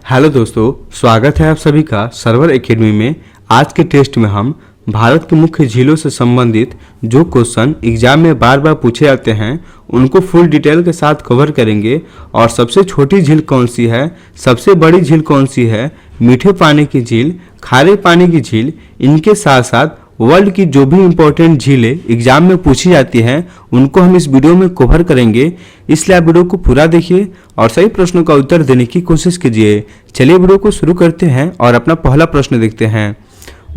Hello दोस्तों, स्वागत है आप सभी का सर्वर एकेडमी में। आज के टेस्ट में हम भारत के मुख्य झीलों से संबंधित जो क्वेश्चन एग्जाम में बार बार पूछे जाते हैं उनको फुल डिटेल के साथ कवर करेंगे। और सबसे छोटी झील कौन सी है, सबसे बड़ी झील कौन सी है, मीठे पानी की झील, खारे पानी की झील, इनके साथ साथ वर्ल्ड की जो भी इम्पोर्टेंट झीलें एग्जाम में पूछी जाती हैं उनको हम इस वीडियो में कवर करेंगे। इसलिए आप वीडियो को पूरा देखिए और सही प्रश्नों का उत्तर देने की कोशिश कीजिए। चलिए वीडियो को शुरू करते हैं और अपना पहला प्रश्न देखते हैं।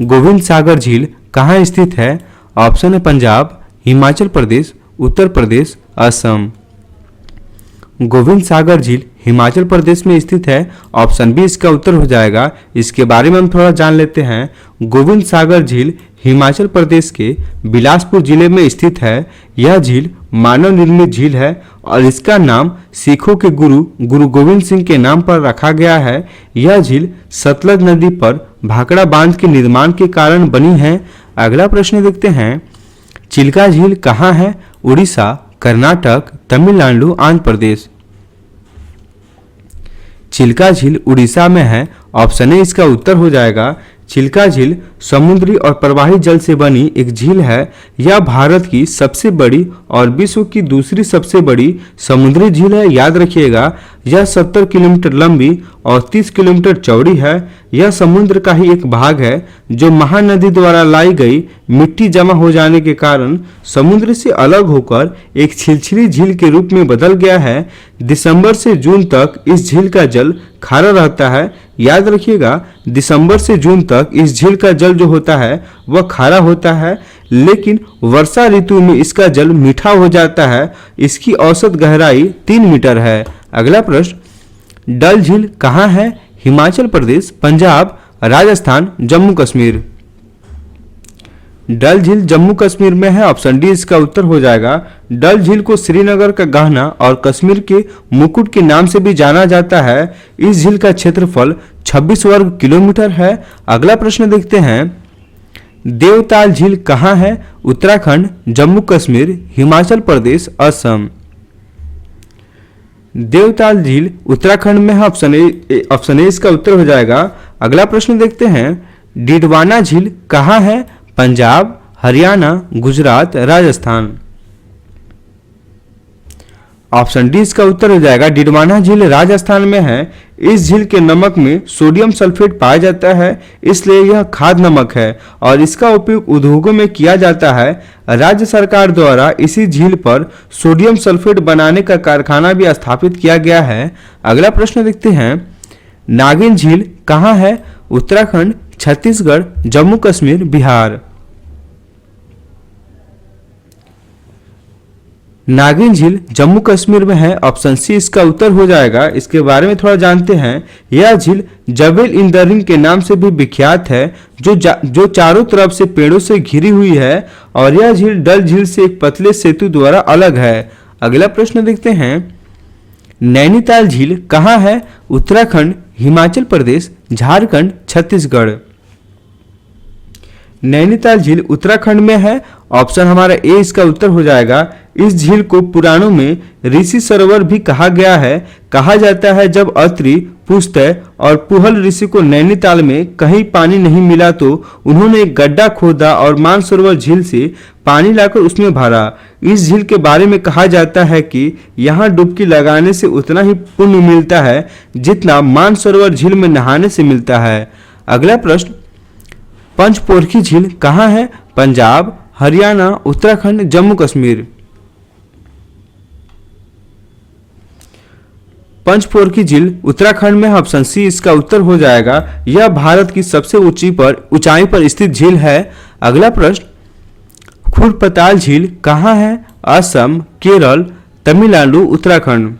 गोविंद सागर झील कहाँ स्थित है? ऑप्शन है पंजाब, हिमाचल प्रदेश, उत्तर प्रदेश, असम। गोविंद सागर झील हिमाचल प्रदेश में स्थित है। ऑप्शन बी इसका उत्तर हो जाएगा। इसके बारे में हम थोड़ा जान लेते हैं। गोविंद सागर झील हिमाचल प्रदेश के बिलासपुर जिले में स्थित है। यह झील मानव निर्मित झील है और इसका नाम सिखों के गुरु गोविंद सिंह के नाम पर रखा गया है। यह झील सतलज नदी पर भाखड़ा बांध के निर्माण के कारण बनी है। अगला प्रश्न देखते हैं। चिल्का झील कहाँ है? उड़ीसा, कर्नाटक, तमिलनाडु, आंध्र प्रदेश। चिल्का झील उड़ीसा में है। ऑप्शन ए इसका उत्तर हो जाएगा। चिल्का झील समुद्री और प्रवाही जल से बनी एक झील है। यह भारत की सबसे बड़ी और विश्व की दूसरी सबसे बड़ी समुद्री झील है। याद रखिएगा, यह 70 किलोमीटर लंबी और 30 किलोमीटर चौड़ी है। यह समुद्र का ही एक भाग है जो महानदी द्वारा लाई गई मिट्टी जमा हो जाने के कारण समुद्र से अलग होकर एक छिलछिली झील के रूप में बदल गया है। दिसंबर से जून तक इस झील का जल खारा रहता है। याद रखिएगा, दिसंबर से जून तक इस झील का जल जो होता है वह खारा होता है, लेकिन वर्षा ऋतु में इसका जल मीठा हो जाता है। इसकी औसत गहराई 3 मीटर है। अगला प्रश्न। डल झील कहाँ है? हिमाचल प्रदेश, पंजाब, राजस्थान, जम्मू कश्मीर। डल झील जम्मू कश्मीर में है। ऑप्शन डी इसका उत्तर हो जाएगा। डल झील को श्रीनगर का गहना और कश्मीर के मुकुट के नाम से भी जाना जाता है। इस झील का क्षेत्रफल 26 वर्ग किलोमीटर है। अगला प्रश्न देखते हैं। देवताल झील कहाँ है? उत्तराखंड, जम्मू कश्मीर, हिमाचल प्रदेश, असम। देवताल झील उत्तराखंड में है। ऑप्शन ए इसका उत्तर हो जाएगा। अगला प्रश्न देखते हैं। डिडवाना झील कहाँ है? पंजाब, हरियाणा, गुजरात, राजस्थान। ऑप्शन डी इसका उत्तर हो जाएगा। डिडवाना झील राजस्थान में है। इस झील के नमक में सोडियम सल्फेट पाया जाता है, इसलिए यह खाद्य नमक है और इसका उपयोग उद्योगों में किया जाता है। राज्य सरकार द्वारा इसी झील पर सोडियम सल्फेट बनाने का कारखाना भी स्थापित किया गया है। अगला प्रश्न देखते हैं। नागिन झील कहाँ है? उत्तराखंड, छत्तीसगढ़, जम्मू कश्मीर, बिहार। नागिन झील जम्मू कश्मीर में है। ऑप्शन सी इसका उत्तर हो जाएगा। इसके बारे में थोड़ा जानते हैं। यह झील जबेल इन द रिंग के नाम से भी विख्यात है, जो चारों तरफ से पेड़ों से घिरी हुई है और यह झील डल झील से एक पतले सेतु द्वारा अलग है। अगला प्रश्न देखते हैं। नैनीताल झील कहाँ है? उत्तराखंड, हिमाचल प्रदेश, झारखंड, छत्तीसगढ़। नैनीताल झील उत्तराखंड में है। ऑप्शन हमारा ए इसका उत्तर हो जाएगा। इस झील को पुराणों में ऋषि सरोवर भी कहा गया है। कहा जाता है जब अत्रि, पुष्तय और पुहल ऋषि को नैनीताल में कहीं पानी नहीं मिला तो उन्होंने एक गड्ढा खोदा और मानसरोवर झील से पानी लाकर उसमें भरा। इस झील के बारे में कहा जाता है कि यहाँ डुबकी लगाने से उतना ही पुण्य मिलता है जितना मानसरोवर झील में नहाने से मिलता है। अगला प्रश्न। पंचपोरखी झील कहाँ है? पंजाब, हरियाणा, उत्तराखंड, जम्मू कश्मीर। पंचपोरखी झील उत्तराखंड में। ऑप्शन सी इसका उत्तर हो जाएगा। यह भारत की सबसे ऊंचाई पर स्थित झील है। अगला प्रश्न। खुरपताल झील कहाँ है? असम, केरल, तमिलनाडु, उत्तराखंड।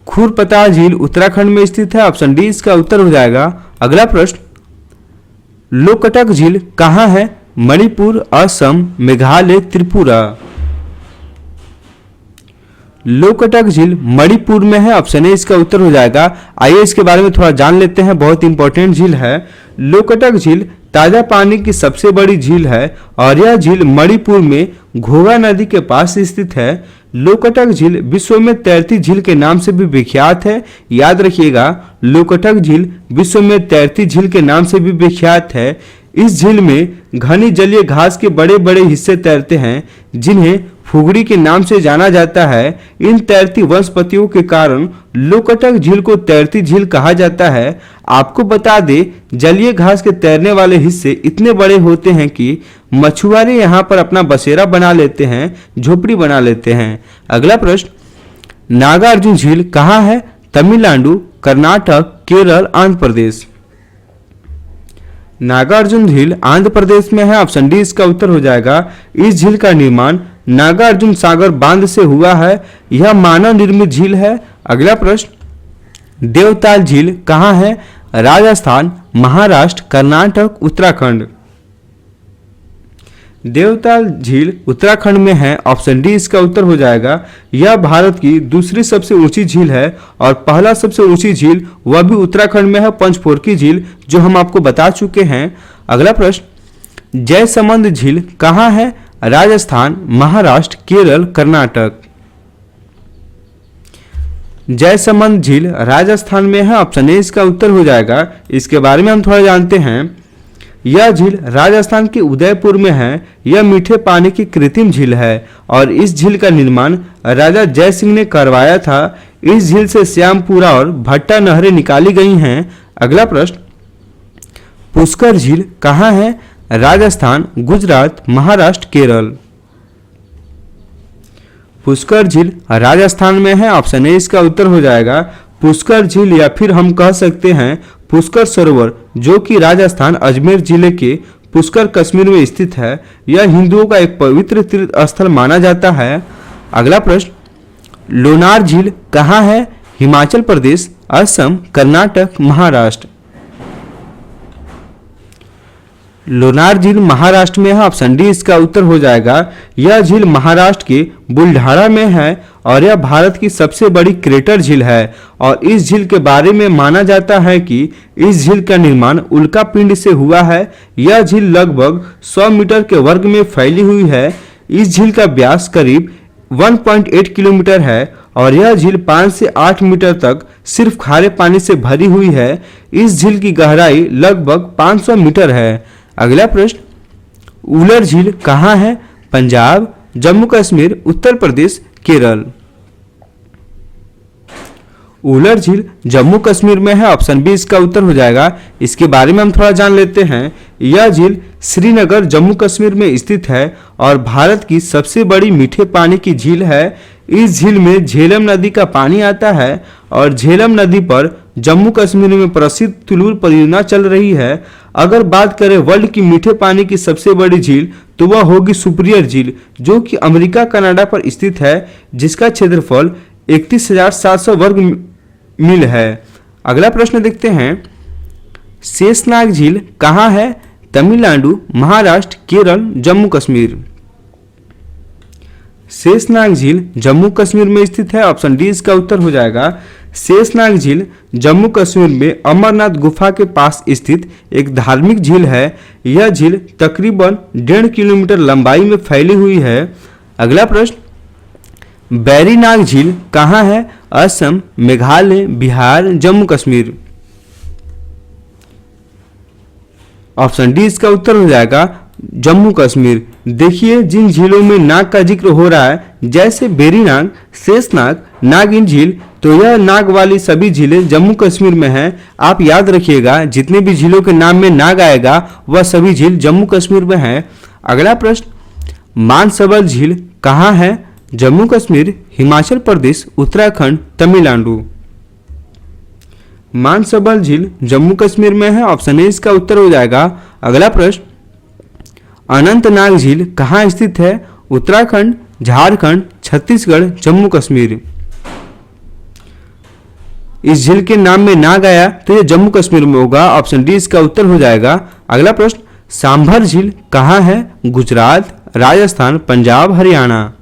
खुरपताल झील उत्तराखंड में स्थित है। ऑप्शन डी इसका उत्तर हो जाएगा। अगला प्रश्न। लोकटक झील कहाँ है? मणिपुर, असम, मेघालय, त्रिपुरा। लोकटक झील मणिपुर में है। ऑप्शन ए इसका उत्तर हो जाएगा। आइए इसके बारे में थोड़ा जान लेते हैं। बहुत इंपॉर्टेंट झील है। लोकटक झील ताजा पानी की सबसे बड़ी झील है और यह झील मणिपुर में घोगा नदी के पास स्थित है। लोकटक झील विश्व में तैरती झील के नाम से भी विख्यात है। याद रखिएगा, लोकटक झील विश्व में तैरती झील के नाम से भी विख्यात है। इस झील में घनी जलीय घास के बड़े बड़े हिस्से तैरते हैं, जिन्हें फुगड़ी के नाम से जाना जाता है। इन तैरती वनस्पतियों के कारण लोकटक झील को तैरती झील कहा जाता है। आपको बता दें, जलीय घास के तैरने वाले हिस्से इतने बड़े होते हैं कि मछुआरे यहाँ पर अपना बसेरा बना लेते हैं, झोपड़ी बना लेते हैं। अगला प्रश्न, नागार्जुन झील कहाँ है? तमिलनाडु, कर्नाटक, केरल, आंध्र प्रदेश। नागार्जुन झील आंध्र प्रदेश में है। ऑप्शन डी इसका उत्तर हो जाएगा। इस झील का निर्माण नागार्जुन सागर बांध से हुआ है। यह मानव निर्मित झील है। अगला प्रश्न, देवताल झील कहाँ है? राजस्थान, महाराष्ट्र, कर्नाटक, उत्तराखंड। देवताल झील उत्तराखंड में है। ऑप्शन डी इसका उत्तर हो जाएगा। यह भारत की दूसरी सबसे ऊंची झील है और पहला सबसे ऊंची झील वह भी उत्तराखंड में है, पंचपोरकी झील, जो हम आपको बता चुके हैं। अगला प्रश्न, जयसमंद झील कहाँ है? राजस्थान, महाराष्ट्र, केरल, कर्नाटक। जयसमंद झील राजस्थान में है। ऑप्शन ए इसका उत्तर हो जाएगा। इसके बारे में हम थोड़ा जानते हैं। यह झील राजस्थान के उदयपुर में है। यह मीठे पानी की कृत्रिम झील है और इस झील का निर्माण राजा जय सिंह ने करवाया था। इस झील से श्यामपुरा और भट्टा नहरें निकाली गई हैं। अगला प्रश्न, पुष्कर झील कहाँ है? राजस्थान, गुजरात, महाराष्ट्र, केरल। पुष्कर झील राजस्थान में है। ऑप्शन ए इसका उत्तर हो जाएगा। पुष्कर झील या फिर हम कह सकते हैं पुष्कर सरोवर, जो कि राजस्थान अजमेर जिले के पुष्कर कश्मीर में स्थित है। यह हिंदुओं का एक पवित्र तीर्थ स्थल माना जाता है। अगला प्रश्न, लोनार झील कहाँ है? हिमाचल प्रदेश, असम, कर्नाटक, महाराष्ट्र। लोनार झील महाराष्ट्र में है। ऑप्शन डी इसका उत्तर हो जाएगा। यह झील महाराष्ट्र के बुलढाणा में है और यह भारत की सबसे बड़ी क्रेटर झील है और इस झील के बारे में माना जाता है कि इस झील का निर्माण उल्का पिंड से हुआ है। यह झील लगभग 100 मीटर के वर्ग में फैली हुई है। इस झील का व्यास करीब 1.8 किलोमीटर है और यह झील 5 से 8 मीटर तक सिर्फ खारे पानी से भरी हुई है। इस झील की गहराई लगभग 500 मीटर है। अगला प्रश्न, उलर झील कहाँ है? पंजाब, जम्मू कश्मीर, उत्तर प्रदेश, केरल। उलर झील जम्मू कश्मीर में है। ऑप्शन बी इसका उत्तर हो जाएगा। इसके बारे में हम थोड़ा जान लेते हैं। यह झील श्रीनगर, जम्मू कश्मीर में स्थित है और भारत की सबसे बड़ी मीठे पानी की झील है। इस झील में झेलम नदी का पानी आता है और झेलम नदी पर जम्मू कश्मीर में प्रसिद्ध तुलुल परियोजना चल रही है। अगर बात करें वर्ल्ड की मीठे पानी की सबसे बड़ी झील, तो वह होगी सुपीरियर झील, जो कि अमेरिका कनाडा पर स्थित है, जिसका क्षेत्रफल 31,700 वर्ग मील है। अगला प्रश्न देखते हैं, शेषनाग झील कहाँ है? तमिलनाडु, महाराष्ट्र, केरल, जम्मू कश्मीर। शेषनाग झील जम्मू कश्मीर में स्थित है। ऑप्शन डी इसका उत्तर हो जाएगा। शेषनाग झील जम्मू कश्मीर में अमरनाथ गुफा के पास स्थित एक धार्मिक झील है। यह झील तकरीबन 1.5 किलोमीटर लंबाई में फैली हुई है। अगला प्रश्न, बैरीनाग झील कहाँ है? असम, मेघालय, बिहार, जम्मू कश्मीर। ऑप्शन डी इसका उत्तर हो जाएगा। जम्मू कश्मीर। देखिए, जिन झीलों में नाग का जिक्र हो रहा है, जैसे बेरीनाग, शेषनाग, नागिन झील, तो यह नाग वाली सभी झीलें जम्मू कश्मीर में हैं। आप याद रखिएगा, जितने भी झीलों के नाम में नाग आएगा वह सभी झील जम्मू कश्मीर में है। अगला प्रश्न, मानसबल झील कहाँ है? जम्मू कश्मीर, हिमाचल प्रदेश, उत्तराखंड, तमिलनाडु। मानसबल झील जम्मू कश्मीर में है। ऑप्शन ए इसका उत्तर हो जाएगा। अगला प्रश्न, अनंतनाग झील कहाँ स्थित है? उत्तराखंड, झारखंड, छत्तीसगढ़, जम्मू कश्मीर। इस झील के नाम में नाग आया तो यह जम्मू कश्मीर में होगा। ऑप्शन डी इसका उत्तर हो जाएगा। अगला प्रश्न, सांभर झील कहाँ है? गुजरात, राजस्थान, पंजाब, हरियाणा।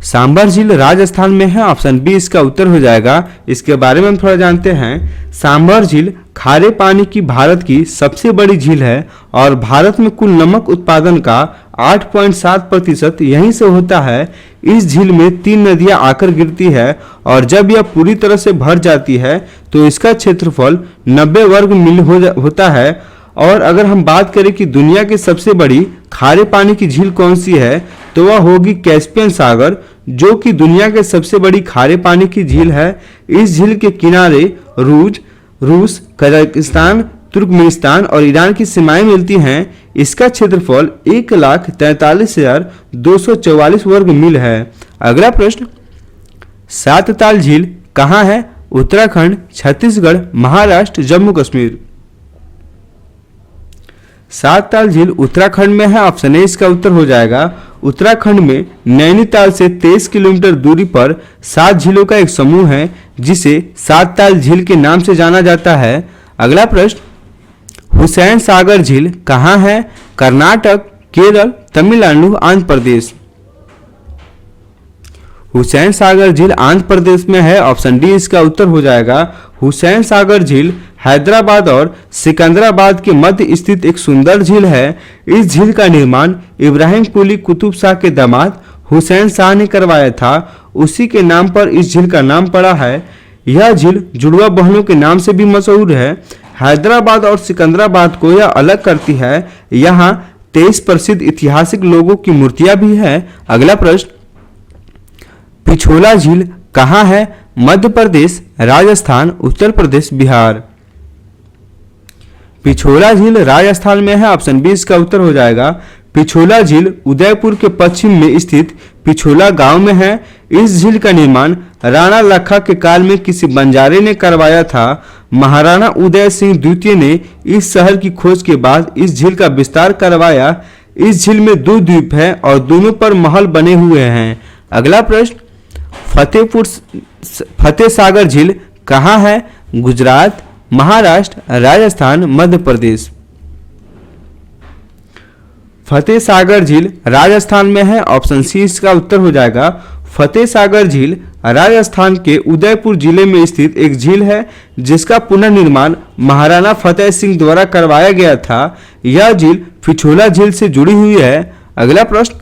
सांभर झील राजस्थान में है, ऑप्शन बी इसका उत्तर हो जाएगा। इसके बारे में हम थोड़ा जानते हैं। सांभर झील खारे पानी की भारत की सबसे बड़ी झील है और भारत में कुल नमक उत्पादन का 8.7% यहीं से होता है। इस झील में 3 नदियां आकर गिरती है और जब यह पूरी तरह से भर जाती है तो इसका क्षेत्रफल 90 वर्ग मील होता है। और अगर हम बात करें कि दुनिया की सबसे बड़ी खारे पानी की झील कौन सी है, तो वह होगी कैस्पियन सागर, जो कि दुनिया के सबसे बड़ी खारे पानी की झील है। इस झील के किनारे रूस, कजाकिस्तान, तुर्कमेनिस्तान और ईरान की सीमाएं मिलती हैं। इसका क्षेत्रफल 1,43,244 वर्ग मील है। अगला प्रश्न, सातताल झील कहाँ है? उत्तराखंड, छत्तीसगढ़, महाराष्ट्र, जम्मू कश्मीर। सातताल झील उत्तराखंड में है, ऑप्शन ए इसका उत्तर हो जाएगा। उत्तराखंड में नैनीताल से 23 किलोमीटर दूरी पर 7 झीलों का एक समूह है जिसे सातताल झील के नाम से जाना जाता है। अगला प्रश्न, हुसैन सागर झील कहाँ है? कर्नाटक, केरल, तमिलनाडु, आंध्र प्रदेश। हुसैन सागर झील आंध्र प्रदेश में है, ऑप्शन डी इसका उत्तर हो जाएगा। हुसैन सागर झील हैदराबाद और सिकंदराबाद के मध्य स्थित एक सुंदर झील है। इस झील का निर्माण इब्राहिम कुली कुतुब शाह के दामाद हुसैन शाह ने करवाया था। उसी के नाम पर इस झील का नाम पड़ा है। यह झील जुड़वा बहनों के नाम से भी मशहूर है। हैदराबाद और सिकंदराबाद को यह अलग करती है। यहाँ 23 प्रसिद्ध ऐतिहासिक लोगों की मूर्तियां भी हैं। अगला प्रश्न, पिछोला झील कहाँ है? मध्य प्रदेश, राजस्थान, उत्तर प्रदेश, बिहार। पिछोला झील राजस्थान में है, ऑप्शन बी इसका उत्तर हो जाएगा। पिछोला झील उदयपुर के पश्चिम में स्थित पिछोला गांव में है। इस झील का निर्माण राणा लखा के काल में किसी बंजारे ने करवाया था। महाराणा उदय सिंह द्वितीय ने इस शहर की खोज के बाद इस झील का विस्तार करवाया। इस झील में 2 द्वीप हैं और दोनों पर महल बने हुए हैं। अगला प्रश्न, फतेह सागर झील कहाँ है? गुजरात, महाराष्ट्र, राजस्थान, मध्य प्रदेश। फतेह सागर झील राजस्थान में है, ऑप्शन सी इसका उत्तर हो जाएगा। फतेह सागर झील राजस्थान के उदयपुर जिले में स्थित एक झील है जिसका पुनर्निर्माण महाराणा फतेह सिंह द्वारा करवाया गया था। यह झील पिछोला झील से जुड़ी हुई है। अगला प्रश्न,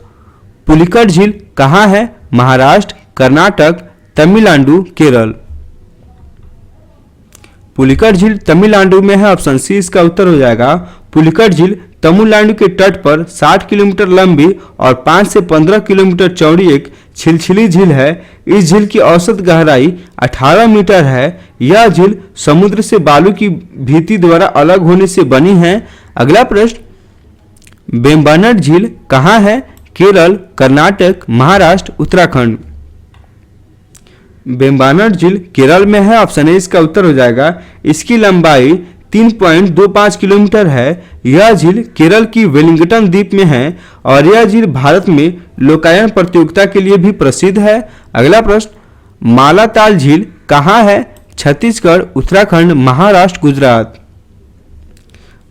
पुलिकट झील कहाँ है? महाराष्ट्र, कर्नाटक, तमिलनाडु, केरल। पुलिकट झील तमिलनाडु में है, ऑप्शन सी इसका उत्तर हो जाएगा। पुलिकट झील तमिलनाडु के तट पर 60 किलोमीटर लंबी और 5 से 15 किलोमीटर चौड़ी एक छिलछिली झील है। इस झील की औसत गहराई 18 मीटर है। यह झील समुद्र से बालू की भीति द्वारा अलग होने से बनी है। अगला प्रश्न, वेम्बनाड झील कहाँ है? केरल, कर्नाटक, महाराष्ट्र, उत्तराखंड। वेम्बनाड झील केरल में है, ऑप्शन ए इसका उत्तर हो जाएगा। इसकी लंबाई 3.25 किलोमीटर है। यह झील केरल की वेलिंगटन द्वीप में है और यह झील भारत में लोकायन प्रतियोगिता के लिए भी प्रसिद्ध है। अगला प्रश्न, मालाताल झील कहाँ है? छत्तीसगढ़, उत्तराखंड, महाराष्ट्र, गुजरात।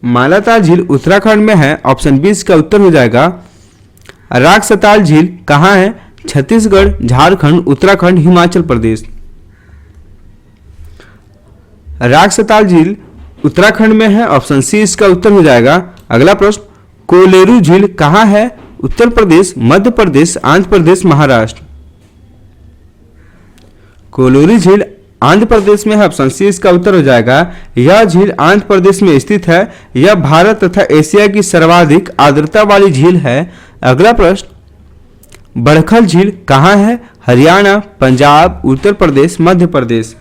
मालाताल झील उत्तराखंड में है, ऑप्शन बी इसका उत्तर हो जाएगा। राक्षताल झील कहाँ है? छत्तीसगढ़, झारखंड, उत्तराखंड, हिमाचल प्रदेश। राक्षताल झील उत्तराखंड में है, ऑप्शन सी इसका उत्तर हो जाएगा। अगला प्रश्न, कोलेरू झील कहाँ है? उत्तर प्रदेश, मध्य प्रदेश, आंध्र प्रदेश, महाराष्ट्र। कोलेरू झील आंध्र प्रदेश में है, ऑप्शन सी इसका उत्तर हो जाएगा। यह झील आंध्र प्रदेश में स्थित है। यह भारत तथा एशिया की सर्वाधिक आर्द्रता वाली झील है। अगला प्रश्न, बड़खल झील कहाँ है? हरियाणा, पंजाब, उत्तर प्रदेश, मध्य प्रदेश।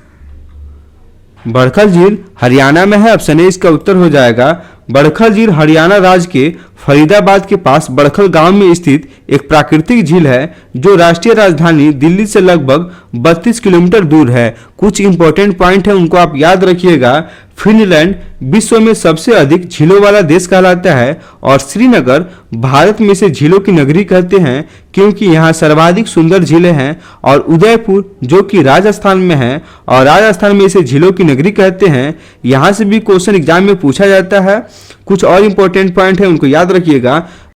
बड़खल झील हरियाणा में है, ऑप्शन ए इसका उत्तर हो जाएगा। बड़खल झील हरियाणा राज्य के फरीदाबाद के पास बड़खल गांव में स्थित एक प्राकृतिक झील है जो राष्ट्रीय राजधानी दिल्ली से लगभग 32 किलोमीटर दूर है। कुछ इंपॉर्टेंट पॉइंट है, उनको आप याद रखिएगा। फिनलैंड विश्व में सबसे अधिक झीलों वाला देश कहलाता है और श्रीनगर भारत में इसे झीलों की नगरी कहते हैं क्योंकि यहाँ सर्वाधिक सुंदर झीलें हैं। और उदयपुर जो कि राजस्थान में है और राजस्थान में इसे झीलों की नगरी कहते हैं। यहाँ से भी क्वेश्चन एग्जाम में पूछा जाता है। कुछ और इंपॉर्टेंट पॉइंट है, उनको याद रखिएगा।